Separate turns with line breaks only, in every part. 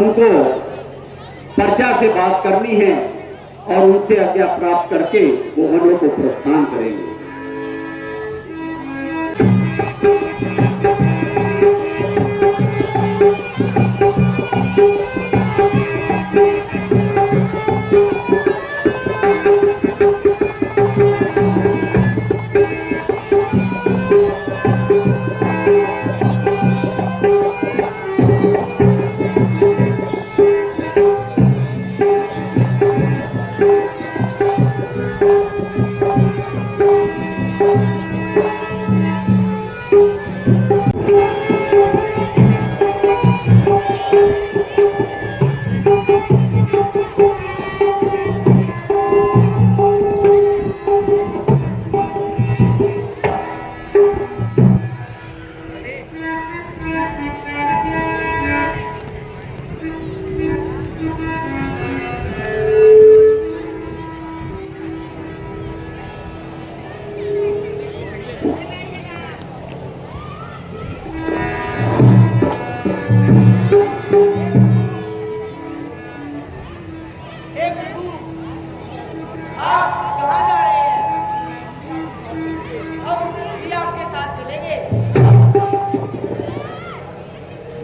उनको प्रजा से बात करनी है और उनसे आज्ञा प्राप्त करके वो वनों को प्रस्थान करेंगे।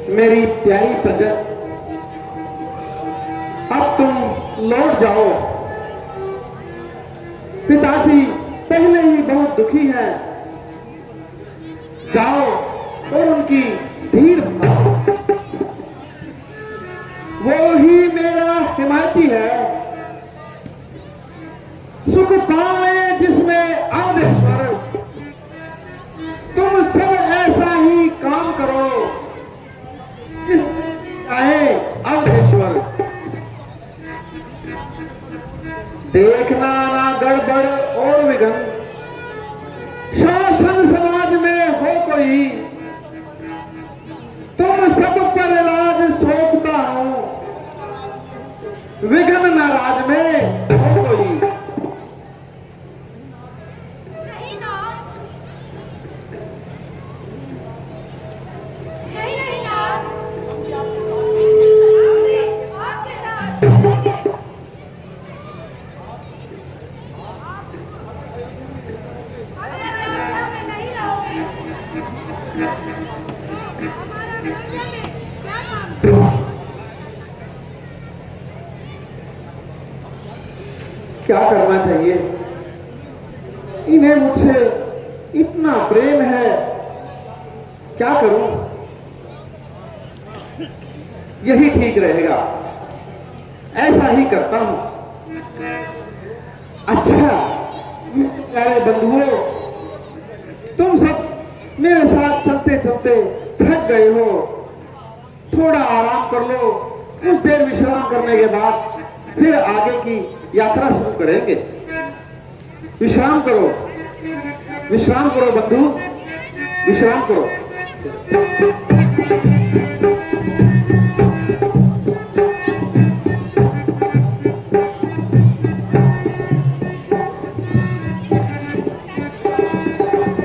मेरी प्यारी प्रजा, अब तुम लौट जाओ। पिताजी पहले ही बहुत दुखी हैं। जाओ और उनकी धीर बनाओ। वो ही मेरा हिमायती है। सुख पावे जिसमें अवधेश्वर, तुम सब ऐसा ही काम करो चाहे अवधेश्वर। देखना ना गड़बड़ और विघन, शासन समाज में हो कोई, तुम सब पर राज सौंपता हूं, विघन ना राज में हो कोई। क्या करना चाहिए? इन्हें मुझसे इतना प्रेम है, क्या करूं? यही ठीक रहेगा, ऐसा ही करता हूं। अच्छा प्यारे बंधुओं, तुम सब मेरे साथ चलते चलते थक गए हो, थोड़ा आराम कर लो। कुछ देर विश्राम करने के बाद फिर आगे की यात्रा शुरू करेंगे। विश्राम करो, विश्राम करो बंधु, विश्राम करो।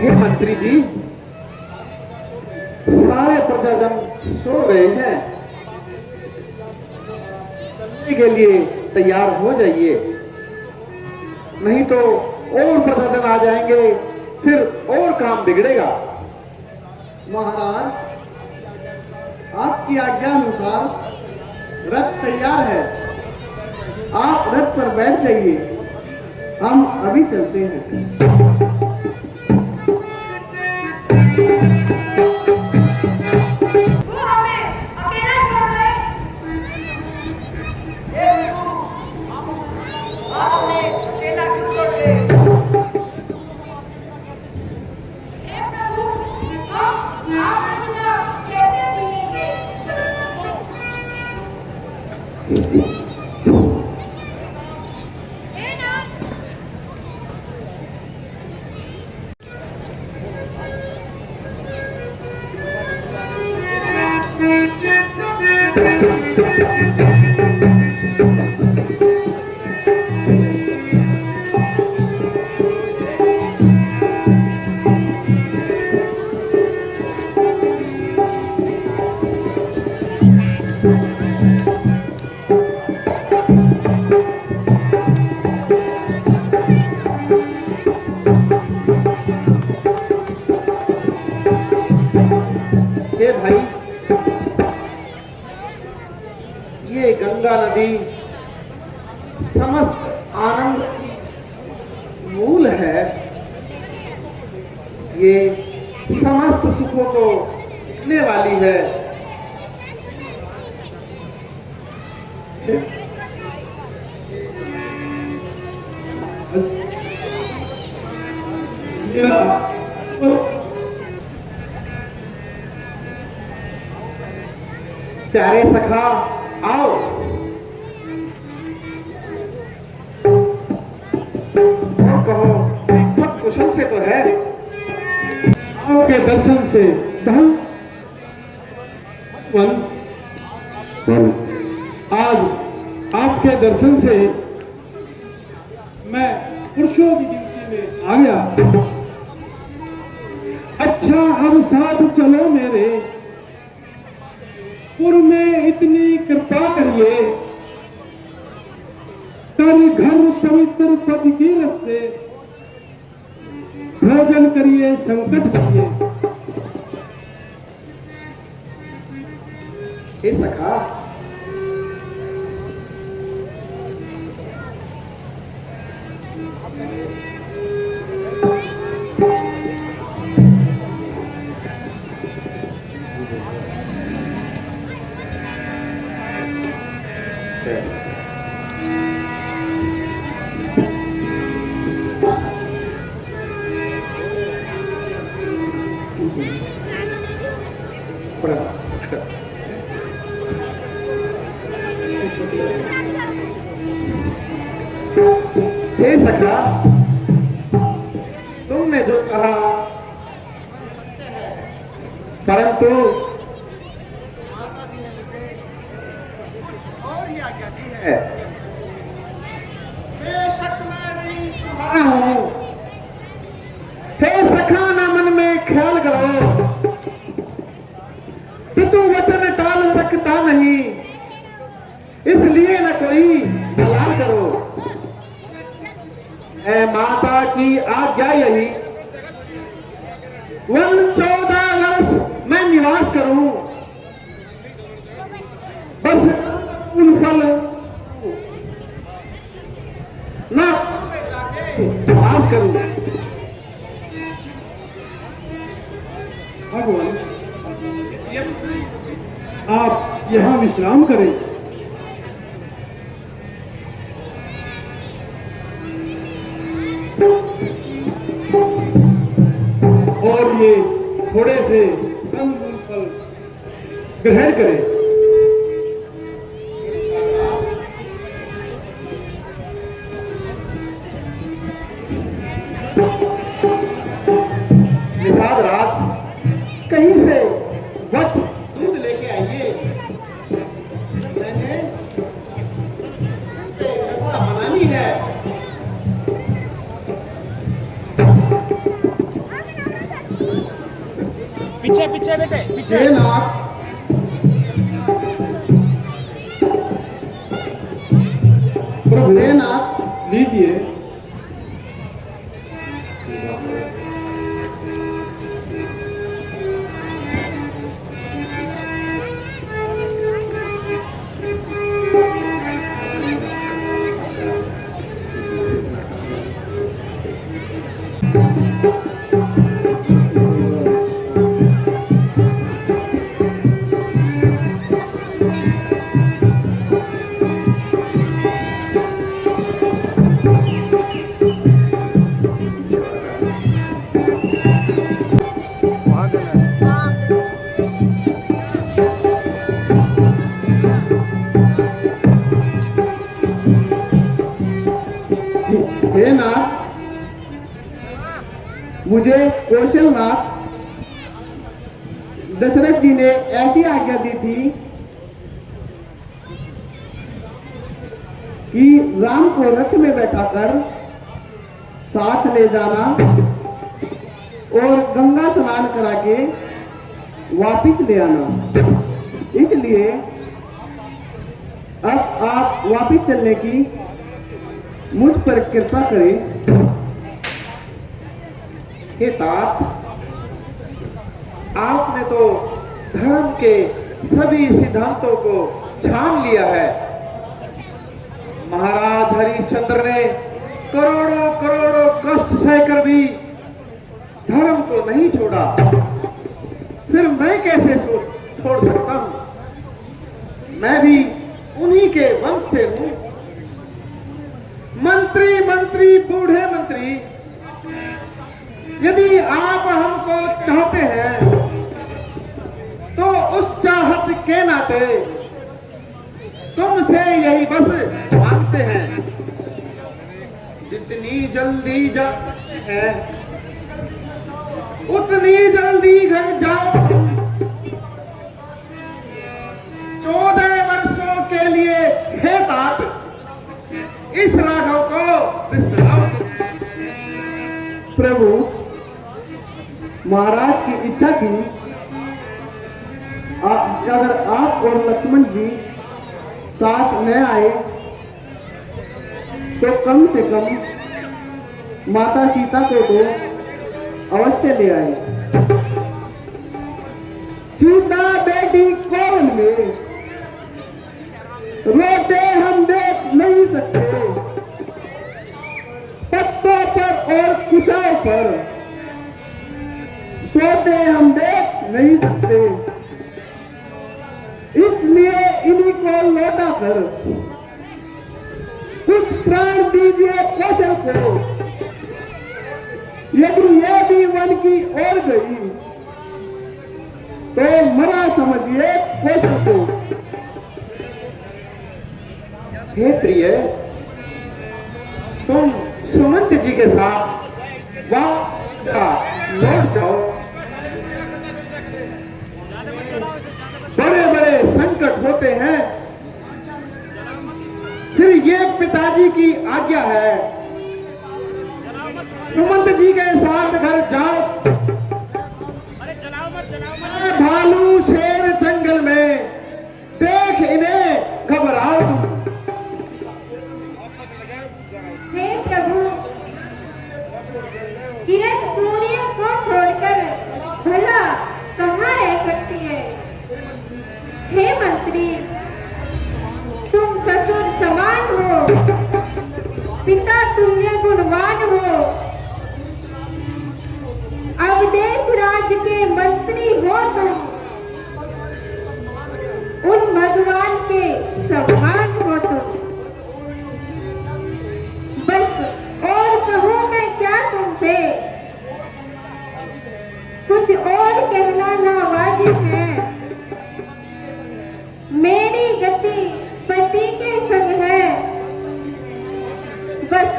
ये मंत्री जी, सारे प्रजाजन सो गए हैं, चलने के लिए तैयार हो जाइए, नहीं तो और प्रशासन आ जाएंगे, फिर और काम बिगड़ेगा।
महाराज, आपकी आज्ञा अनुसार रथ तैयार है, आप रथ पर बैठ जाइए, हम अभी चलते हैं।
हे भाई, ये गंगा नदी समस्त आनंद की मूल है। ये समस्त सुखों को देने वाली है। प्यारे सखा, आओ। और कहो, सब कुशल से तो है?
आपके दर्शन से धन आज आपके दर्शन से मैं पुरुषों की गिनती में आ गया। अच्छा अब साथ चलो मेरे, पुर में इतनी कृपा करिए, कर घर पवित्र पद की रस से भोजन करिए, संकट करिए।
हे सखा, हे सखा, तुमने जो कहा परंतु
कुछ और ही आज्ञा दी है।
है,
बेशक मैं भी
आ हूं। हे सखा, ना मन में ख्याल करो, पितु वचन टाल सकता नहीं, इसलिए न कोई जलाल करो। ऐ माता की आज्ञा यही, वन 14 वर्ष मैं निवास करूं, बस उन फल ना निवास करूं।
भगवान, आप यहाँ विश्राम करें। और ये थोड़े से कंद फल ग्रहण करें।
निषाद रात कहीं से वट दूध लेके आइए, मैंने पे कपड़ा बनानी है।
पीछे पीछे बेटे पीछे।
हे नाथ,
प्रभु
हे नाथ,
लीजिए।
हे नाथ, मुझे कौशलनाथ दशरथ जी ने ऐसी आज्ञा दी थी कि राम को रथ में बैठाकर साथ ले जाना और गंगा स्नान करा के वापिस ले आना। इसलिए अब आप वापिस चलने की मुझ पर कृपा करें।
के साथ आपने तो धर्म के सभी सिद्धांतों को छान लिया है। महाराज हरिश्चंद्र ने करोड़ों करोड़ों कष्ट सहकर भी धर्म को नहीं छोड़ा, फिर मैं कैसे छोड़ सकता हूं? मैं भी उन्हीं के वंश से हूं। मंत्री मंत्री बूढ़े मंत्री, यदि आप हमको चाहते हैं तो उस चाहत के नाते तुमसे यही बस मांगते हैं, जितनी जल्दी जा सकते हैं उतनी जल्दी घर जाओ। 14 वर्षों के लिए हे तात, इस राघव को विश्राम दो।
प्रभु, महाराज की इच्छा थी अगर आप और लक्ष्मण जी साथ न आए तो कम से कम माता सीता को तो अवश्य ले आए। सीता बेटी कौन में रोते हम देख नहीं सकते, पत्तों पर और कुशाओं पर सोते हम देख नहीं सकते, इसलिए इन्हीं को लौटा कर कुछ प्राण दीजिए कौशल को। यदि यह भी वन की ओर गई तो मरा समझिए कौशल को।
हे प्रिय, तुम सुमंत जी के साथ वहां लौट जाओ। बड़े बड़े संकट होते हैं, फिर ये पिताजी की आज्ञा है। सुमंत जी के साथ घर जाओ। भालू शेर जंगल में देख इन्हें घबराओ तुम।
हे प्रभु, किरण सूर्य को छोड़कर भला कहाँ रह सकती है? हे मंत्री, तुम ससुर समान हो, पिता तुल्य गुणवान हो, अब देश राज्य के मंत्री हो तुम, उन भगवान के समान हो तुम। बस और कहूं मैं क्या तुमसे? कुछ और कहना नावाजिब है। मेरी गति पति के संग है, बस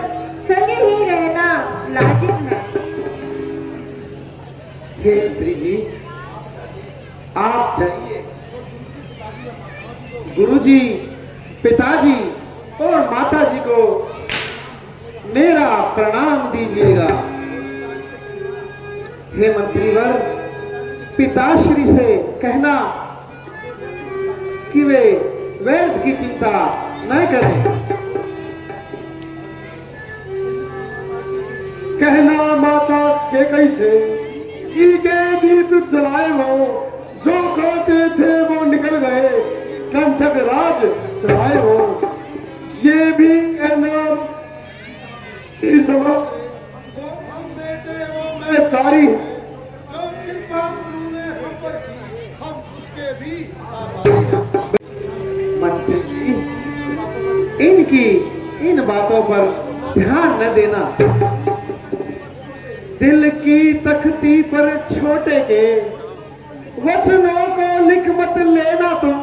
संग ही रहना लाजिब है।
हे श्री जी, आप जाइए। गुरुजी, पिताजी और माताजी को मेरा प्रणाम दीजिएगा। हे मंत्रीवर, पिताश्री से कहना कि वे व्यर्थ की चिंता न करें।
कहना माता के कैसे के दीप जलाए हो, जो कहते थे वो निकल गए, कंठक राज चढ़ाए हो। ये भी नाम इस वक्त हम बेटे वो मैं तारी, जो कृपा उन्होंने हम पर की, हम उसके भी आभारी हैं।
मंत्री जी, इनकी इन बातों पर ध्यान न देना। दिल की तख्ती पर छोटे के वचनों को लिख मत लेना तुम।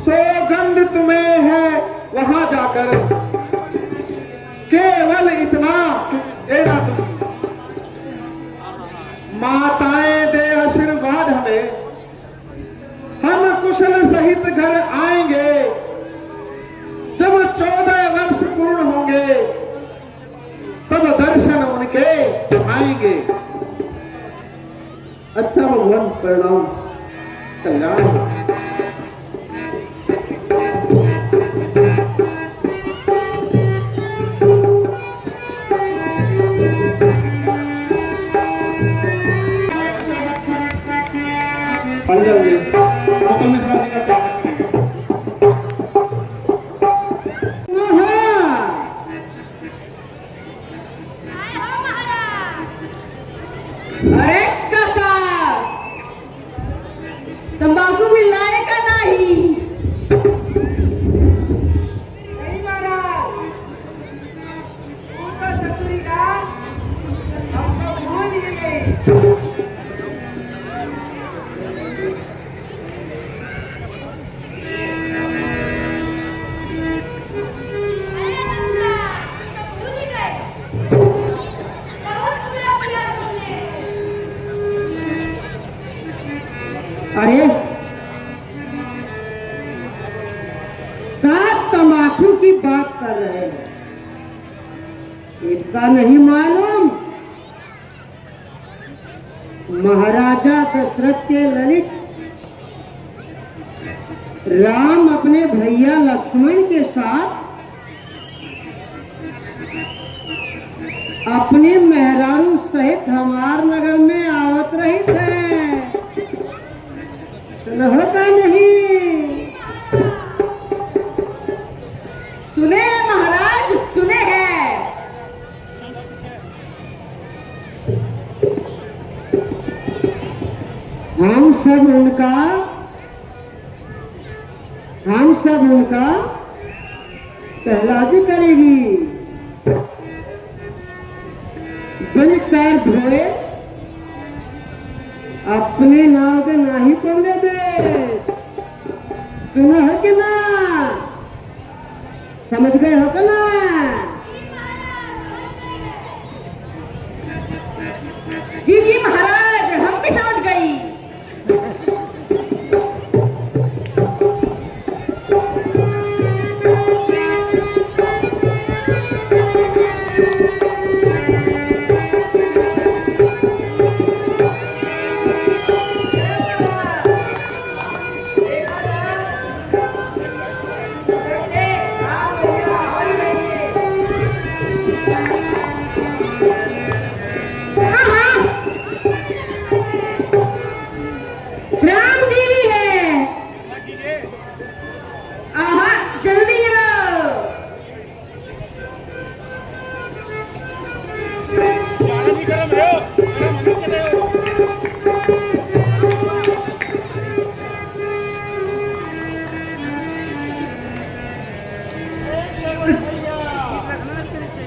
सौगंध तुम्हें है वहां जाकर केवल इतना देना तुम। माताएं दे आशीर्वाद हमें, हम कुशल सहित घर आएंगे। जब 14 वर्ष पूर्ण होंगे तब दर्शन उनके आएंगे।
अच्छा भगवान, प्रणाम।
कल्याण हो।
अंजल जी
मुकुल मिश्रा जी का स्वागत करेंगे।
अरे काका तंबाकू मिलाएगा नहीं।
नहीं महाराज, वो तो ससुरी का हमको भूल ही गई।
अरे ससुरा, तो भूल ही गए। बहुत बुरा किया तुमने।
अरे सात तंबाकू की बात कर रहे हैं, इसका नहीं मालूम महाराजा दशरथ के ललित राम अपने भैया लक्ष्मण के साथ अपने मेहरारू सहित हमार नगर में आवत रही थे। होता नहीं।
सुने हैं महाराज, सुने हैं।
हम सब उनका पहलाजी करेगी। बिन पैर धोए अपने नाव के ना ही पड़ने दे। सुना है कि ना? समझ गए हो कि ना?
जी जी महाराज, हम भी समझ गई।
देखा था कैसे आप भैया हमारी
हाँ हाँ, राम देवी है। आहा, जल्दी आओ।
ज्यादा नहीं गरम है, गरम होने चले हो।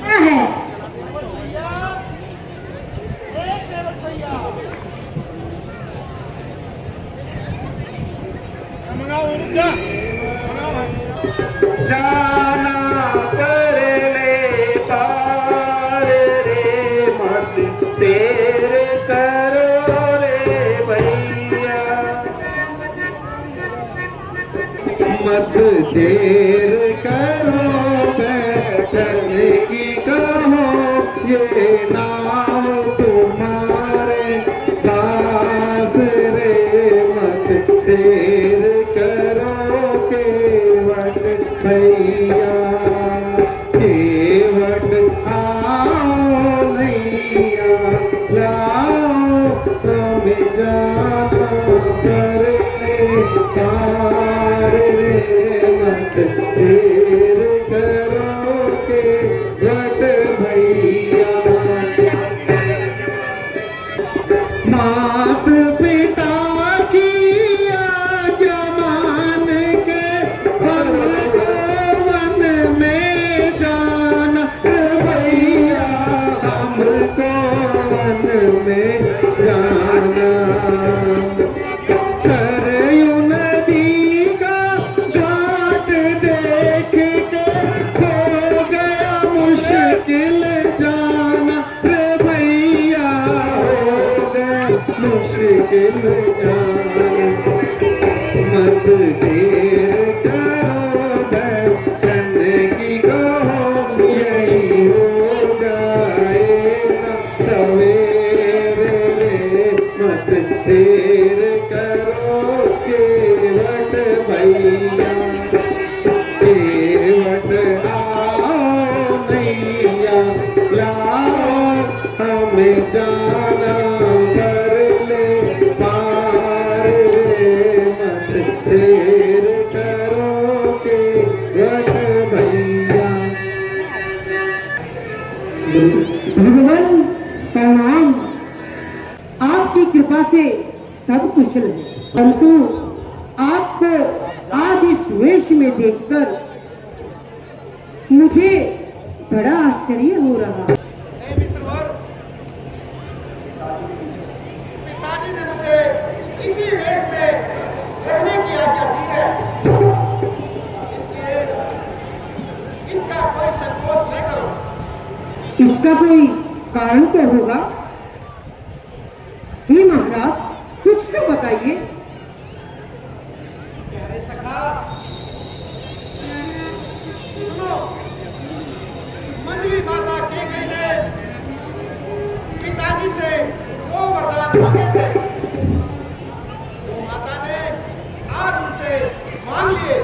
क्या है?
मंगाओ, रुक जा। मंगाओ।
जाना कर ले पार रे मत देर करो रे भैया, मत देर करो बैठने की कहो, ये नाम तुम्हारे पास रे, मत देर करो केवट भैया, केवट आओ नैया लाओ, हमें जाना कर ले पार रे, मत देर करो केवट भैया। मात पिता की आज्ञा मान के वन में जाना भैया, हमको वन में जाना। सरयू नदी का घाट देख के हो गया मुश्किल जाना रे भैया, हो गया मुश्किल जाना। मत देर करो दर्शन की कहो, यही हो जाएगा सवेरे, मत देर करो केवट भैया, केवट आओ नैया लाओ, हमें जाना कर ले पार रे,
कृपा से सब कुशल है, परंतु आपको आज इस वेश में देखकर मुझे बड़ा आश्चर्य हो रहा है।
हे मित्रवर, पिताजी ने मुझे इसी वेश में रहने की आज्ञा दी है, इसलिए इसका कोई संकोच न करो।
इसका कोई कारण तो होगा? हे महाराज, कुछ तो बताइए।
प्यारे सखा, सुनो, मंजली माता केकई ने पिताजी से 2 वरदान मांगे थे, वो माता ने आज उनसे मांग लिए।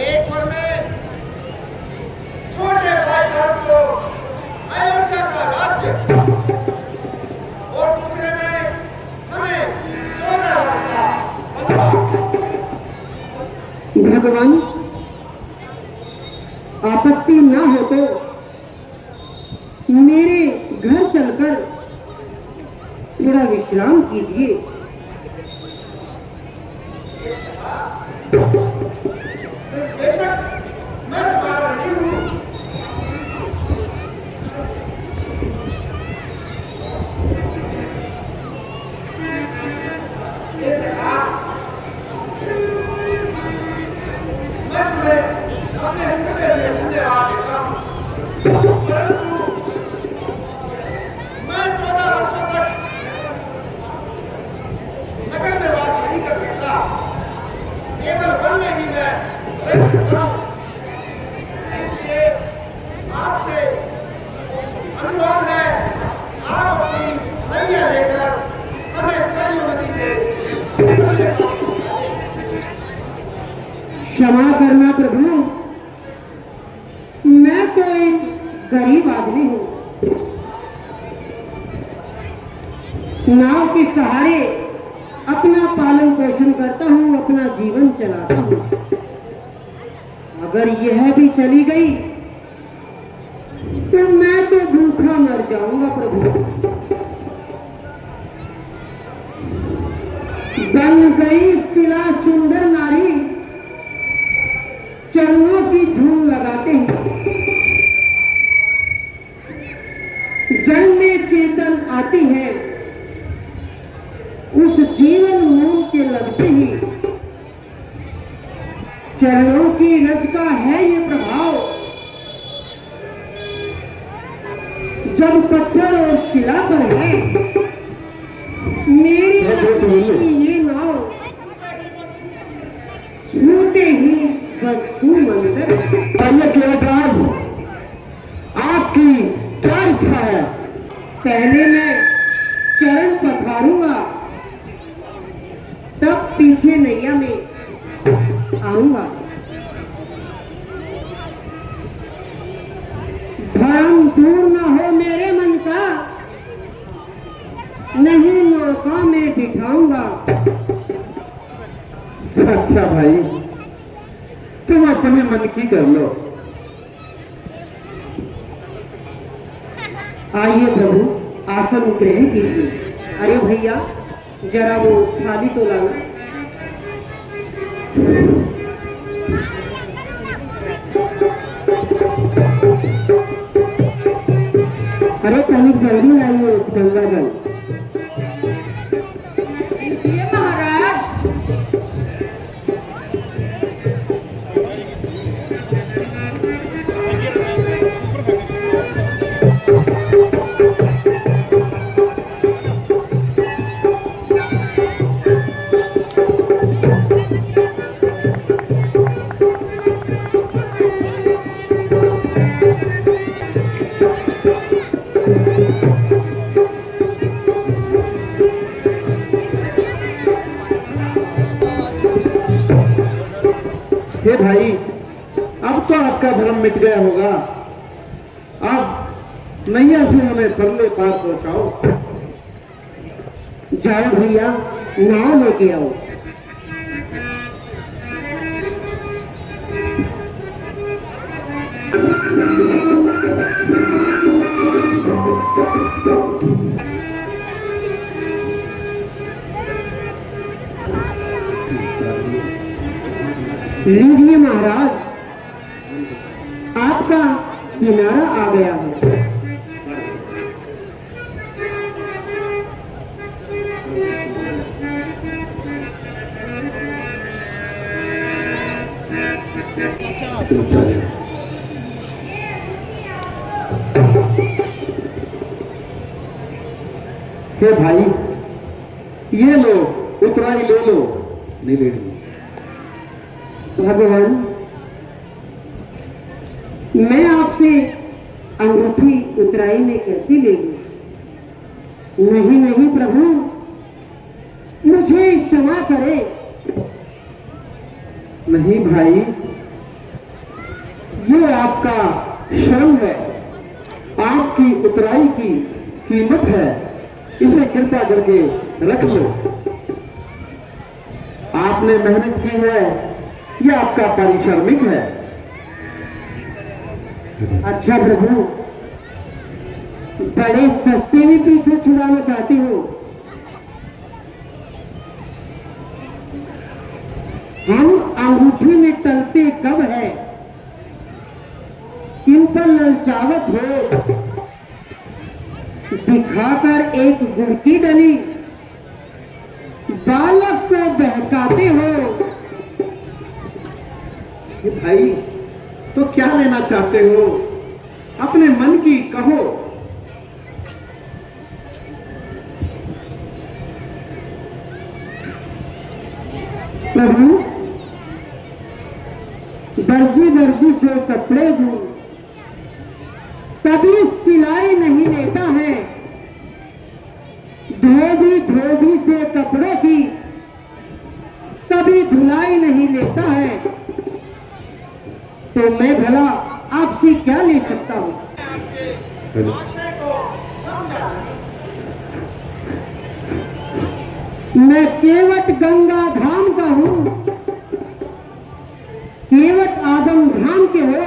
एक वर में छोटे भाई भरत को अयोध्या का राज्य और दूसरे में हमें 14 वर्ष का वनवास।
भगवान, आपत्ति ना हो तो मेरे घर चलकर थोड़ा विश्राम कीजिए।
बेशक मैं तुम्हारा ऋणी हूँ। ये सखा, मैं तुम्हें अपने हृदय से धन्यवाद देता हूँ, परंतु मैं 14 वर्षों तक नगर में वास नहीं कर सकता, केवल वन में ही मैं रह सकता हूँ। इसलिए आपसे अनुरोध है, आप अपनी नैया लेकर हमें सरयू नदी से
क्षमा करना प्रभु, मैं तो एक गरीब आदमी हूँ। नाव के सहारे अपना पालन पोषण करता हूँ, अपना जीवन चलाता हूँ। अगर यह भी चली गई तो मैं तो भूखा मर जाऊंगा प्रभु। बन गई शिला सुंदर नारी, चरणों की धूल लगाते हैं। जल में चेतन आती है, उस जीवन मूल के लगते ही चरणों की रज का है ये प्रभाव। जब पत्थर और शिला पर है मेरी लकड़ी की ये नाव, छूते ही बस छू मंदिर।
पहले के अपराध आपकी क्या इच्छा है?
पहले मैं चरण पखारूंगा, तब पीछे नैया में आऊंगा। भरम दूर न हो मेरे मन का, नहीं नौका में बिठाऊंगा।
अच्छा भाई, तुम अपने मन की कर लो।
आइए प्रभु, आसन ग्रहण कीजिए। अरे भैया, जरा वो थाली तो लाना। अरे कहीं जल्दी लाइए गंगा जल।
ये महाराज,
हे भाई, अब तो आपका भ्रम मिट गया होगा। अब नैया से हमें परले पार पहुंचाओ।
जाओ भैया, नाव लेके आओ। लीजिए महाराज, आपका किनारा आ गया है।
हे भाई, ये लो, उतराई ले लो। नहीं लेनी।
भगवान, मैं आपसे अंगूठी उतराई में कैसे ले लूं? नहीं नहीं प्रभु, मुझे क्षमा करे।
नहीं भाई, ये आपका श्रम है, आपकी उतराई की कीमत है, इसे कृपा करके रख लो। आपने मेहनत की है, यह आपका पारिश्रमिक है।
अच्छा प्रभु, बड़े सस्ते में पीछे छुड़ाना चाहती हो। हम अंगूठी में टलते कब है, इन पर ललचावत हो, दिखाकर एक गुड़ की डली बालक को बहकाते हो।
ये भाई, तो क्या लेना चाहते हो? अपने मन की कहो।
प्रभु, दर्जी दर्जी से कपड़े दूं, कभी सिलाई नहीं लेता है। धोबी से कपड़ों की कभी धुलाई नहीं लेता है। तो मैं भला आपसे क्या ले सकता हूं?
आपके आशय को समझा।
मैं केवट गंगा धाम का हूं, केवट आदम धाम के हो।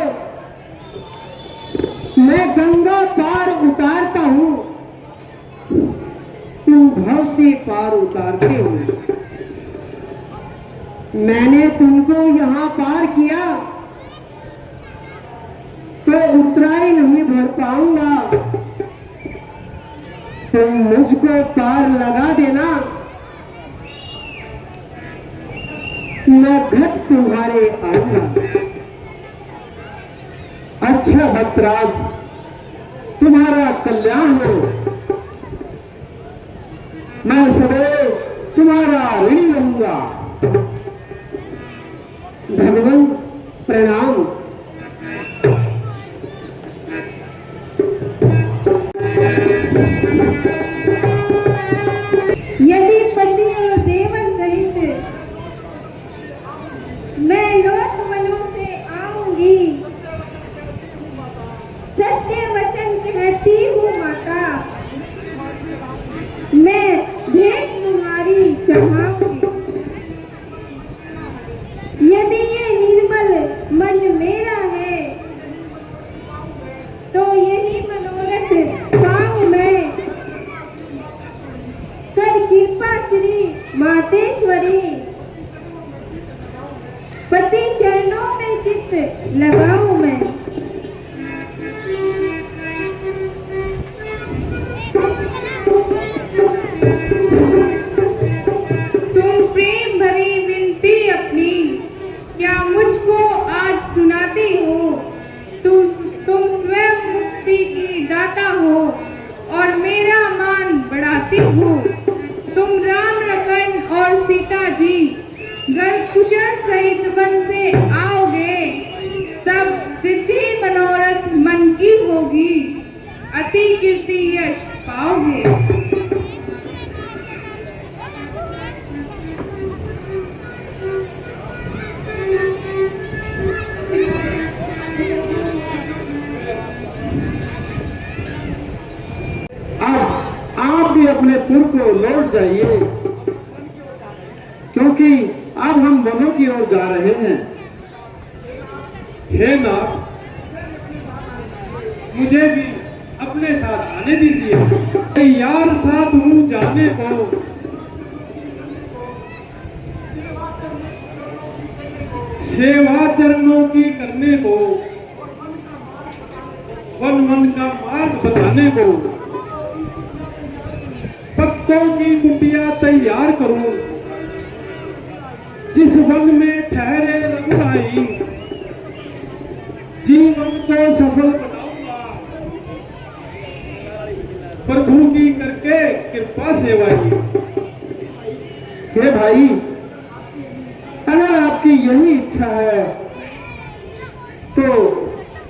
मैं गंगा पार उतारता हूं, तुम भव से पार उतारते हो। मैंने तुमको यहां पार किया तो उतराई नहीं भर पाऊंगा। तुम मुझको पार लगा देना, मैं घट तुम्हारे आऊंगा।
अच्छा भक्तराज, तुम्हारा कल्याण हो। मैं सदैव तुम्हारा ऋणी रहूंगा।
भगवान प्रणाम।
यदि पति और देवर सहित मैं लोक वनों से आऊंगी, सत्य वचन कहती हूँ माता, मैं भेंट तुम्हारी चढ़ाऊंगी। यदि ये निर्मल मन मेरा है तो यही मनोरथ पाऊं मैं। कर कृपा श्री मातेश्वरी, पति चरणों में चित्त लगाऊं मैं।
तुम प्रेम भरी विनती अपनी क्या मुझको आज सुनाती हो? तुम स्वयं मुक्ति की दाता हो और मेरा मान बढ़ाती हो। तुम राम लखन और सीता जी घर कुशल सहित वन से आओगे, तब सिद्धि मनोरथ मन की होगी, अति कीर्ति यश पाओगे।
अब आप भी अपने पुर को लौट जाइए, क्योंकि अब हम वनों की ओर जा रहे हैं।
हे नाथ, मुझे भी अपने साथ आने दीजिए। मैं यार साथ हूँ जाने को। सेवा चरणों की करने को, वन मन का मार्ग बताने को, पत्तों की कुटिया तैयार करूं, जिस वन में ठहरे रघुराई, जीवन को सफल बनाऊंगा, प्रभु की करके कृपा सेवाई।
हे भाई, अगर आपकी यही इच्छा है तो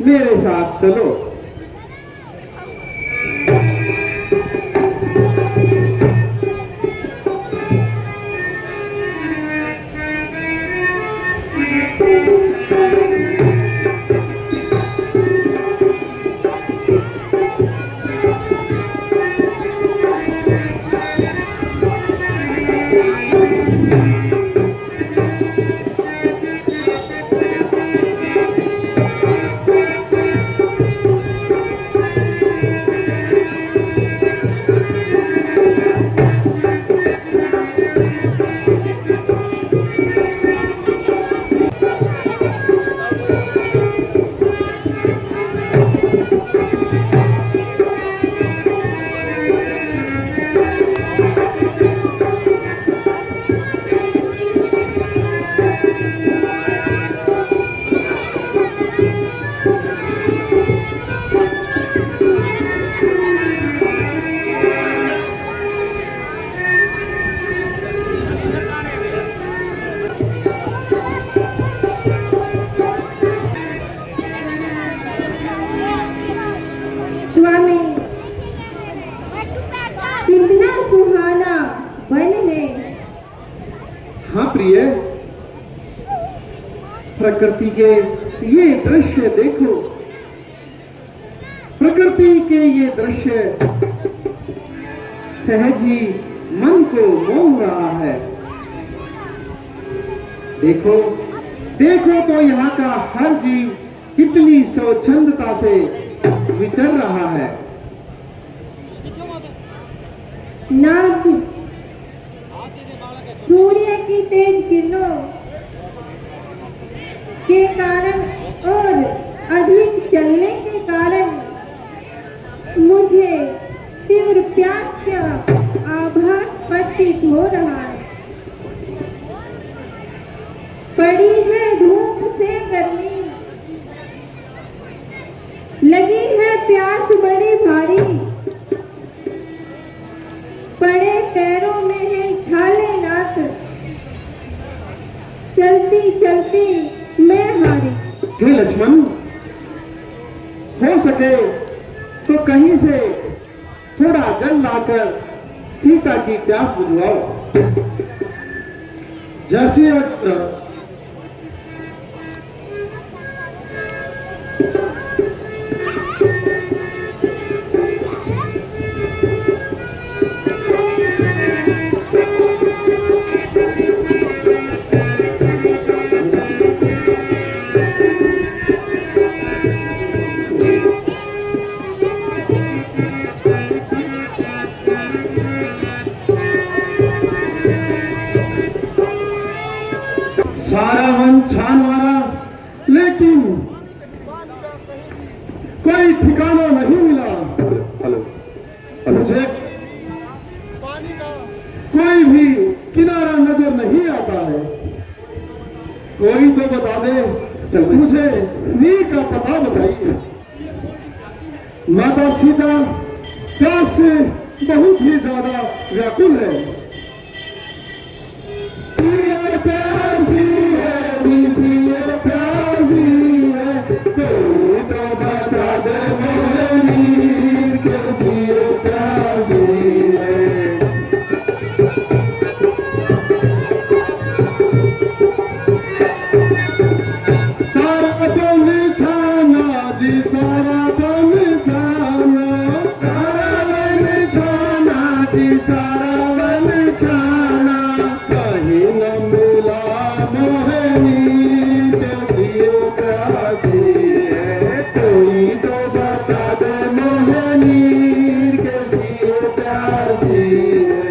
मेरे साथ चलो।
स्वामी, कितना सुहाना वन है।
हाँ प्रिय, प्रकृति के ये दृश्य देखो। प्रकृति के ये दृश्य सहज ही मन को मोह रहा है। देखो देखो तो यहाँ का हर जीव कितनी स्वच्छंदता से विचर रहा है।
नाथ, सूर्य की तेज किरणों के कारण और अधिक चलने के कारण मुझे तीव्र प्यास का आभास प्रतीत हो रहा है। पड़ी है धूप से गर्मी, लगी है प्यास बड़ी भारी, पड़े पैरों में है छाले नाथ, चलती चलती मैं हारी।
हे लक्ष्मण, हो सके तो कहीं से थोड़ा जल लाकर सीता की प्यास बुझवाओ।
जैसे अक्सर
सारा वन छान मारा, लेकिन कोई ठिकाना नहीं मिला। हेलो मुझे कोई भी किनारा नजर नहीं आता है। कोई तो बता दे, मुझे नीर का पता बताइए। माता सीता प्यास से बहुत ही ज्यादा व्याकुल है। प्यासी है, प्यासी है, कोई तो बता दे मुझे नीर कैसी प्यासी है। सारा बन छाना जी, सारा बन छाना, सारा बन छाना जी, सारा बन छाना, कहीं न मिला मोहनी कैसी प्यासी है। कोई तो बता दे मोहनी कैसी प्यासी है।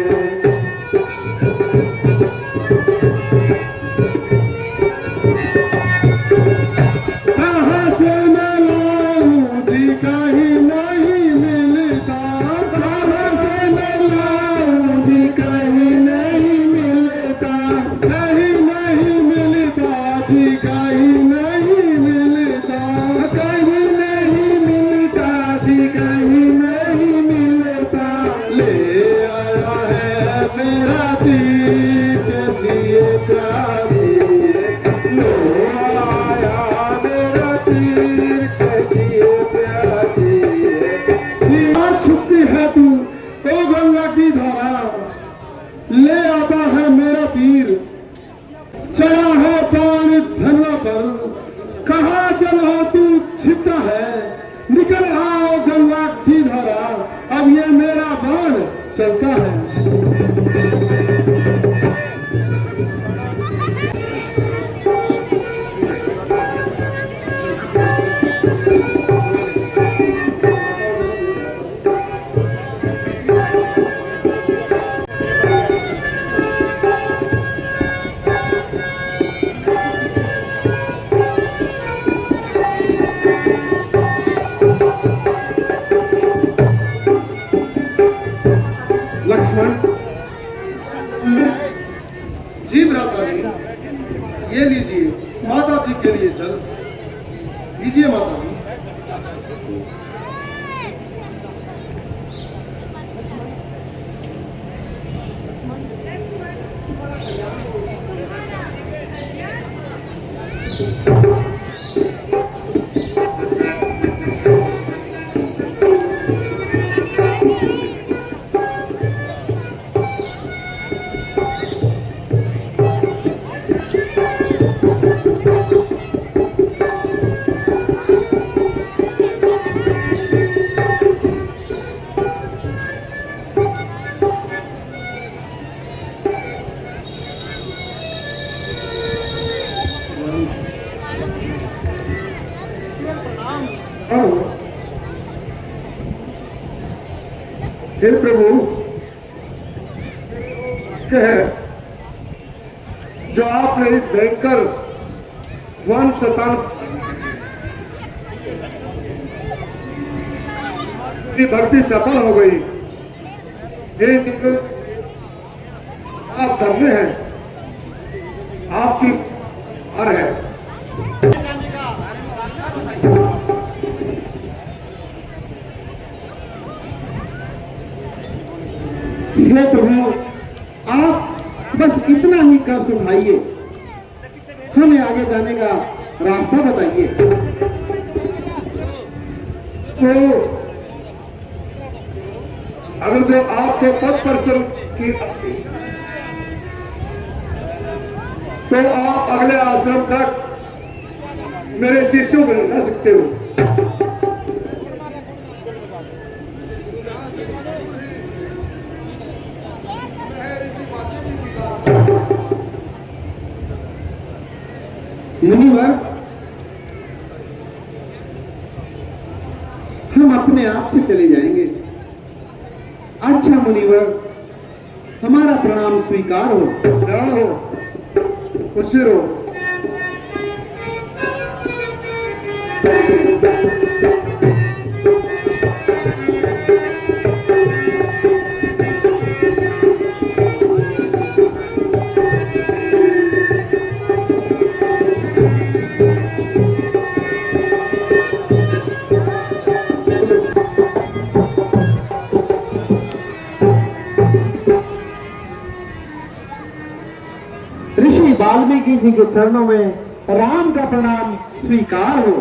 मेरा तीर कैसी ये प्यासी लो आया मेरा तीर कैसी ये प्यासी सीमा छुपती है तू तो गंगा की धारा ले आता है मेरा तीर चला है पान धनवा पर कहाँ चला तू छिपता है निकल आओ गंगा की धारा अब ये मेरा बाण चलता है लक्ष्मण जी भ्राता जी ये लीजिए माता जी के लिए जल लीजिए माता जी हे प्रभु कह जो आपने इस भयंकर वन शतान की भक्ति सफल हो गई हे आप धन्य हैं आपकी हर है हे प्रभु आप बस इतना ही कष्ट उठाइए हमें आगे जाने का रास्ता बताइए तो अगर जो आपको पद पर्सन की तो आप अगले आश्रम तक मेरे शिष्यों को ले सकते हो मुनिवर हम अपने आप से चले जाएंगे अच्छा मुनिवर हमारा प्रणाम स्वीकार हो प्रणाम हो खुश रहो वाल्मीकि जी के चरणों में राम का प्रणाम स्वीकार हो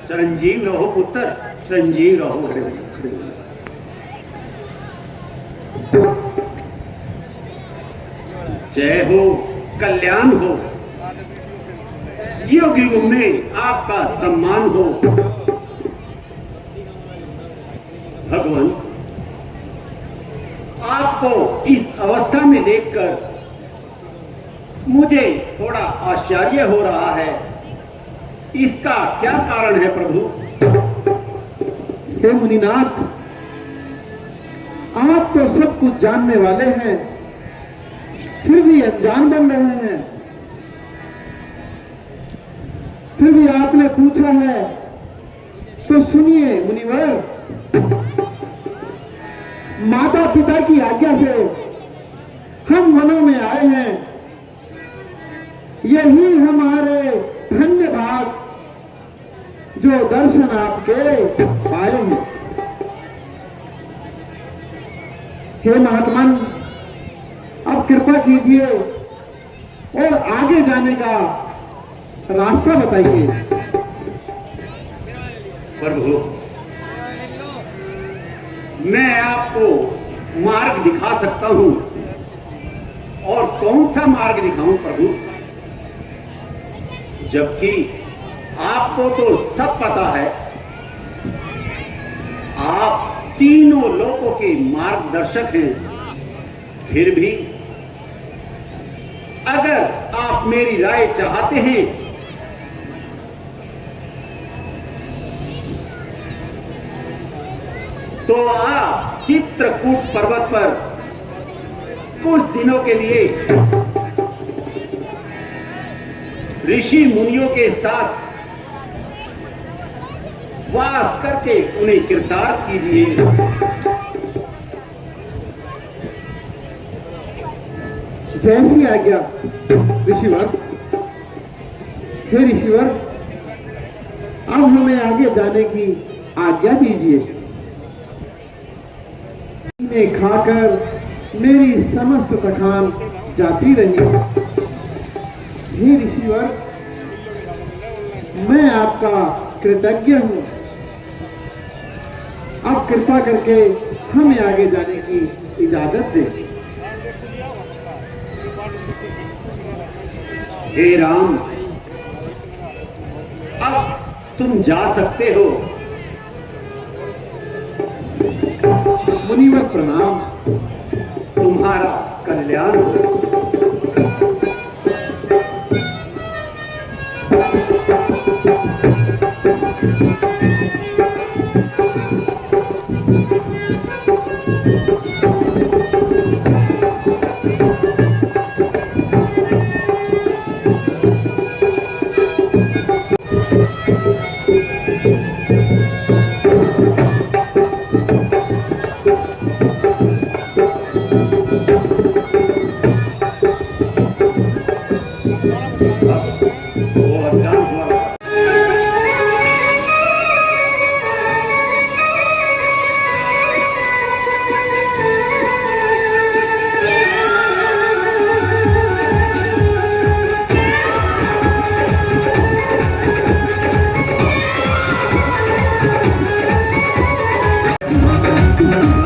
चिरंजीव रहो पुत्र चिरंजीव रहो जय हो कल्याण हो युग युग में आपका सम्मान हो भगवान आपको इस अवस्था में देखकर मुझे थोड़ा आश्चर्य हो रहा है इसका क्या कारण है प्रभु
हे मुनिनाथ आप तो सब कुछ जानने वाले हैं फिर भी अनजान बन रहे हैं फिर भी आपने पूछा है तो सुनिए मुनिवर माता पिता की आज्ञा से हम वनों में आए हैं यही हमारे धन्य भाग जो दर्शन आपके पाए हैं हे महात्मन
आप कृपा कीजिए और आगे जाने का रास्ता बताइए।
प्रभु, मैं आपको मार्ग दिखा सकता हूं। और कौन सा मार्ग दिखाऊं प्रभु, जबकि आपको तो सब पता है। आप तीनों लोकों के मार्गदर्शक हैं। फिर भी अगर आप मेरी राय चाहते हैं तो आप चित्रकूट पर्वत पर कुछ दिनों के लिए ऋषि मुनियों के साथ वास करके उन्हें कृतार्थ कीजिए।
जैसी आज्ञा ऋषिवर। हे ऋषिवर, अब हमें आगे जाने की आज्ञा दीजिए। इन्हें खाकर मेरी समस्त थकान जाती रही। हे ऋषिवर, मैं आपका कृतज्ञ हूं। अब कृपा करके हमें आगे जाने की इजाजत दें।
हे राम, अब तुम जा सकते हो।
मुनिवर प्रणाम।
तुम्हारा कल्याण हो। वो अज्ञान हुआ।
Thank you.